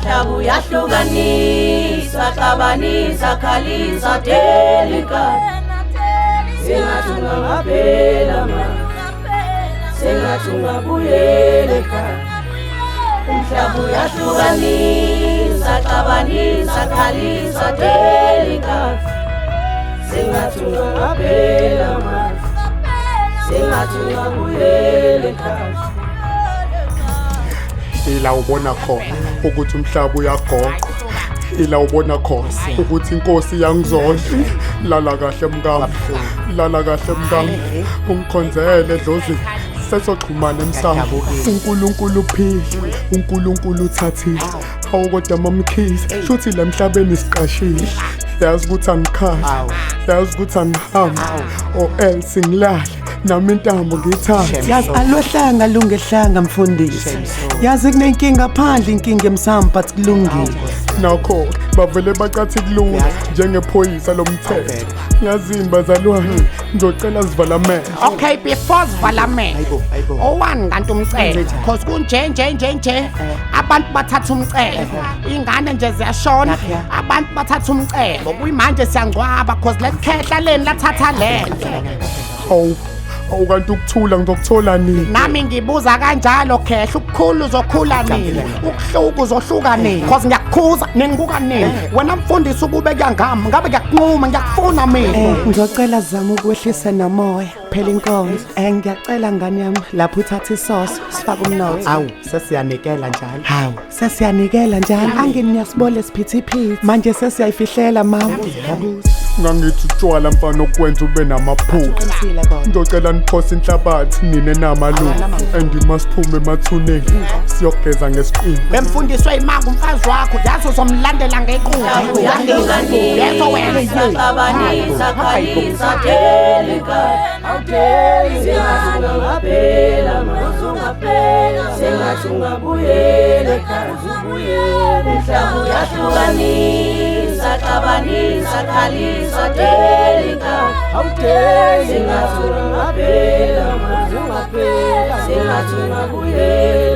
Umhlaba uyahlukanisa, xabanisa, khalisa, delika. Sengathi ungaphela ma, sengathi ungabuyela ekhaya. Umhlaba uyahlukanisa, xabanisa, khalisa, delika. Sengathi ungaphela ma, sengathi ungabuyela ekhaya. Ila ubona khona ukuthi umhlaba uyagoqa, ila ubona khona ukuthi inkosi iyangizonda. Lala kahle mngami, lala kahle mngami, ungikhonzele dlozi sesoxhumana emsamo. uNkulunkulu uphile, uNkulunkulu uthathile, hawu kodwa mamkhize shuthi la emhlabeni siqashile. Yazi ukuthi angikhali, yazi ukuthi angihambi, or else ngilale nami intambo ngiyithathe. Yazi alohlanga lungehlanga mfundisi, yazi kunenkinga phandle, inkinga emsamba but kulungile. Nakho bavele bacathi kulula njengephoyisa lomthetho. Yazini bazalwane ngizocela sivala amehlo. Okay, before sivala amehlo, owani kanti umcebo cause kunje abantu bathatha umcebo, ingane nje ziyashona, abantu bathatha umcebo. Kuyimanje siyangcwaba cause lesikhehla leni lathatha lento. Hawu kanti ukuthula ngizokuthola nini? Nami ngibuza kanjalo khehla, ukukhulu uzokhula nini, ukuhluka uzohluka nini, cause ngiyakukhuza ningibuka nini. Wena mfundisi ukube kuyangami, ngabe ngiyakunquma, ngiyakufuna mina. Ngizocela zama ukwehlisa nomoya phela inkonzo. Ngiyacela ngane yami lapho uthatha isoso sifaka umnotho. Awu sesiyanikela njalo. Hawu sesiyanikela njalo, angini niyasibole siphithiphithi manje sesiyayifihlela mama. Ngangithi utshwala mfana okwenza ube namaphupho. Ngizocela niphose inhlabathi nine namalungu and masiphume emathuneni siyogeza ngesiqini. Bemfundiswe imanga umfazi wakho, yazi uzomlandela ngeqhubu. Yeso wena Xabanisa, khalisa, delika. Sengathi ungaphela ma, sengathi ungabuyela ekhaya. Umhlaba uyahlukanisa, xabanisa, khalisa, delika. Sengathi ungaphela ma, sengathi ungabuyela.